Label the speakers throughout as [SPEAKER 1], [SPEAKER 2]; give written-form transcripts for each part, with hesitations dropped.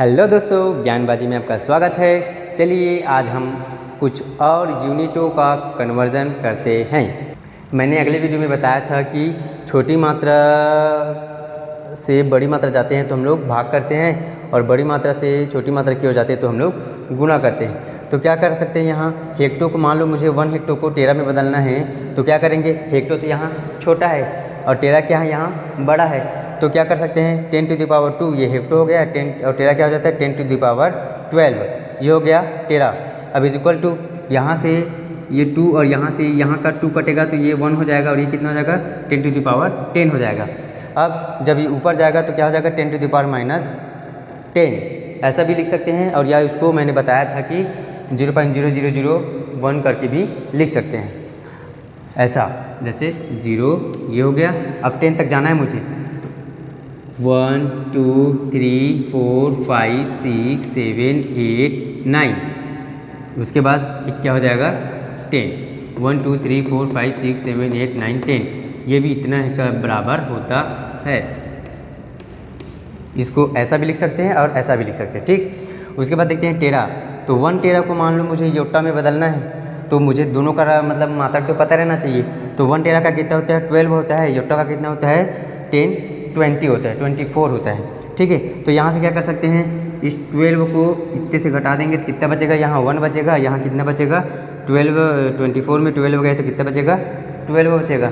[SPEAKER 1] Hello दोस्तों, ज्ञानबाजी में आपका स्वागत है। चलिए आज हम कुछ और यूनिटों का कन्वर्जन करते हैं। मैंने अगले वीडियो में बताया था कि छोटी मात्रा से बड़ी मात्रा जाते हैं तो हम लोग भाग करते हैं, और बड़ी मात्रा से छोटी मात्रा की हो जाती है तो हम लोग गुणा करते हैं। तो क्या कर सकते हैं, यहाँ हेक्टो को मान लो मुझे 1 हेक्टो को टेरा में बदलना है, तो क्या करेंगे, हेक्टो तो यहाँ छोटा है और टेरा क्या है, यहाँ बड़ा है। तो क्या कर सकते हैं, 10 टू द पावर 2 ये हेक्टो हो गया, 10 और टेरा क्या हो जाता है 10 टू द पावर 12, ये हो गया टेरा। अब इज इक्वल टू यहाँ से ये 2 और यहाँ से यहाँ का 2 कटेगा तो ये 1 हो जाएगा, और ये कितना हो जाएगा 10 टू द पावर 10 हो जाएगा। अब जब ये ऊपर जाएगा तो क्या हो जाएगा 10 टू द पावर -10, ऐसा भी लिख सकते हैं। और या उसको मैंने बताया था कि 0.0001 करके भी लिख सकते हैं, ऐसा जैसे 0 ये हो गया। अब 10 तक जाना है मुझे, 1 2 3 4 5 6 7 8 9, उसके बाद क्या हो जाएगा 10, 1 2 3 4 5 6 7 8 9 10, ये भी इतना का बराबर होता है। इसको ऐसा भी लिख सकते हैं और ऐसा भी लिख सकते हैं, ठीक। उसके बाद देखते हैं टेरा। तो 1 टेरा को मान लो मुझे योटा में बदलना है, तो मुझे दोनों का मतलब मात्रा तो पता रहना चाहिए। तो 1 टेरा का कितना होता है 12 होता है, योटा का कितना होता है 10 20 होता है, 24 होता है, ठीक है। तो यहाँ से क्या कर सकते हैं, इस 12 को इतने से घटा देंगे तो कितना बचेगा, यहाँ 1 बचेगा, यहाँ कितना बचेगा 12, 24 में 12 गए तो कितना बचेगा 12 बचेगा।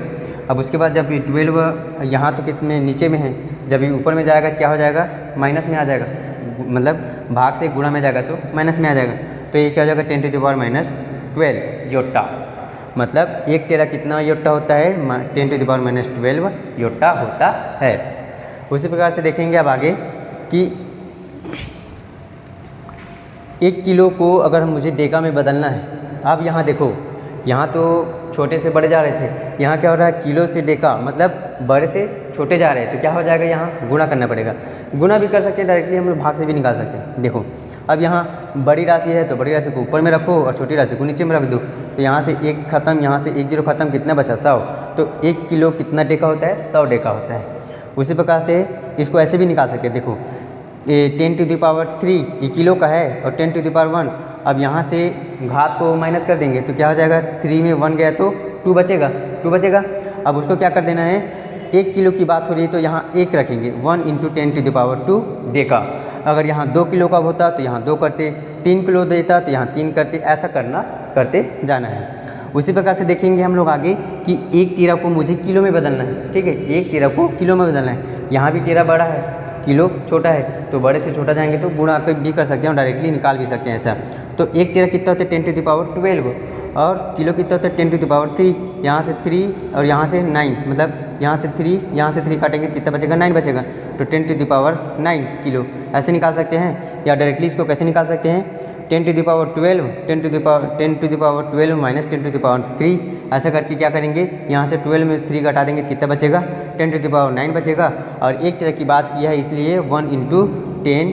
[SPEAKER 1] अब उसके बाद जब 12 यहाँ तो कितने नीचे में है, जब ये ऊपर में जाएगा तो क्या हो जाएगा माइनस में आ जाएगा, मतलब भाग से गुणा में जाएगा तो माइनस में आ जाएगा। तो ये क्या हो जाएगा 10 टू द पावर -12 योटा, मतलब 1 टेरा कितना योटा होता है 10 टू द पावर -12 योटा होता है। उसी प्रकार से देखेंगे अब आगे कि 1 किलो को अगर मुझे डेका में बदलना है। अब यहाँ देखो, यहाँ तो छोटे से बड़े जा रहे थे, यहाँ क्या हो रहा है किलो से डेका, मतलब बड़े से छोटे जा रहे हैं, तो क्या हो जाएगा यहाँ गुणा करना पड़ेगा। गुणा भी कर सकते हैं डायरेक्टली, हम लोग भाग से भी निकाल सकते हैं। देखो अब यहाँ बड़ी राशि है तो बड़ी राशि को ऊपर में रखो और छोटी राशि को नीचे में रख दो, तो यहाँ से 1 खत्म, यहाँ से 1 0 खत्म, कितना बचा 100। तो 1 किलो कितना डेका होता है 100 डेका होता है। उसी प्रकार से इसको ऐसे भी निकाल सकते हैं। देखो 10 टू द पावर 3 ये किलो का है और 10 टू द पावर 1, अब यहाँ से घात को माइनस कर देंगे तो क्या हो जाएगा, 3 में 1 गया तो 2 बचेगा। अब उसको क्या कर देना है, 1 किलो की बात हो रही है तो यहाँ 1 रखेंगे, 1 × 10 टू द पावर 2 डेका। अगर यहाँ 2 किलो का होता तो यहाँ 2 करते, 3 किलो देता तो यहाँ 3 करते, ऐसा करते जाना है। उसी प्रकार से देखेंगे हम लोग आगे कि 1 टेरा को मुझे किलो में बदलना है, ठीक है, 1 टेरा को किलो में बदलना है। यहाँ भी टेरा बड़ा है, किलो छोटा है, तो बड़े से छोटा जाएंगे तो गुणा भी कर सकते हैं और डायरेक्टली निकाल भी सकते हैं ऐसा। तो 1 टेरा कितना होता है 10 टू द पावर 12, और किलो कितना होता है 10 टू द पावर 3, यहाँ से 3 और यहाँ से 9, मतलब यहाँ से 3 काटेंगे कितना बचेगा 9 बचेगा, तो 10 टू द पावर 9 किलो ऐसे निकाल सकते हैं। या डायरेक्टली इसको कैसे निकाल सकते हैं, 10 to the power 12 10 to the power 12 minus 10 to the power 3, ऐसा करके क्या करेंगे, यहाँ से 12 में 3 घटा देंगे कितना बचेगा 10 टू द पावर 9 बचेगा। और 1 टेरा की बात की है इसलिए 1 × 10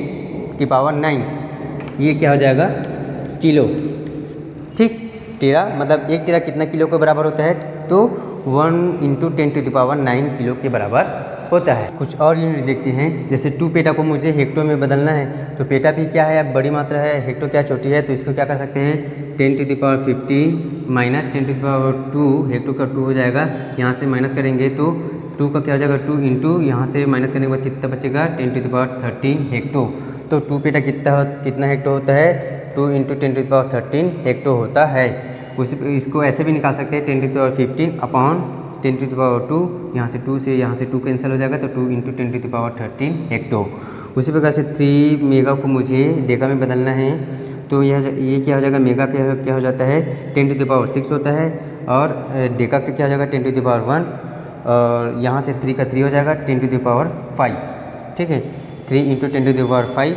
[SPEAKER 1] की पावर 9, ये क्या हो जाएगा किलो, ठीक। टेरा मतलब 1 टेरा कितना किलो के बराबर होता है, तो 1 × 10 टू द पावर 9 किलो के बराबर होता है। कुछ और यूनिट देखते हैं, जैसे 2 पेटा को मुझे हेक्टो में बदलना है, तो पेटा भी क्या है, अब बड़ी मात्रा है, हेक्टो क्या छोटी है, तो इसको क्या कर सकते हैं 10 to the power 15 minus 10 to the power 2, hecto का 2 हो जाएगा, यहाँ से माइनस करेंगे तो 2 का क्या हो जाएगा 2 × यहाँ से माइनस करने के बाद कितना बचेगा 10 टू द पावर 13 हेक्टो। तो 2 पेटा कितना हेक्टो होता है, 2 × 10 टू द पावर 13 हेक्टो होता है। इसको ऐसे भी निकाल सकते हैं 10 to the power 15 upon 10 to the power 2, यहाँ से 2 कैंसिल हो जाएगा, तो 2 × 10 टू द पावर 13 हेक्टो। उसी प्रकार से 3 मेगा को मुझे डेका में बदलना है, तो ये क्या हो जाएगा, मेगा क्या हो जाता है 10 टू द पावर 6 होता है, और डेका का क्या हो जाएगा 10 टू द पावर 1, और यहाँ से 3 का 3 हो जाएगा 10 टू द पावर 5, ठीक है, 3 × 10 टू द पावर 5।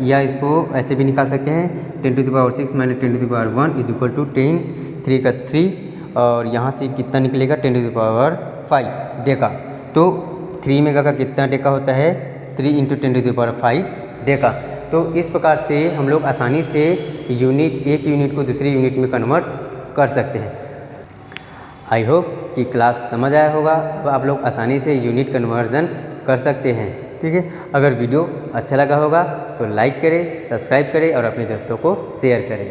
[SPEAKER 1] या इसको ऐसे भी निकाल सकते हैं 10 to the power 6 minus 10 to the power 1 is equal to 10, 3 का 3, और यहाँ से कितना निकलेगा 10 टू द पावर 5 डेका। तो 3 मेगा का कितना डेका होता है 3 × 10 टू द पावर 5 डेका। तो इस प्रकार से हम लोग आसानी से एक यूनिट को दूसरी यूनिट में कन्वर्ट कर सकते हैं। आई होप कि क्लास समझ आया होगा। अब आप लोग आसानी से यूनिट कन्वर्जन कर सकते हैं। ठीक है। अगर वीडियो अच्छा लगा होगा तो लाइक करें, सब्सक्राइब करें और अपने दोस्तों को शेयर करें।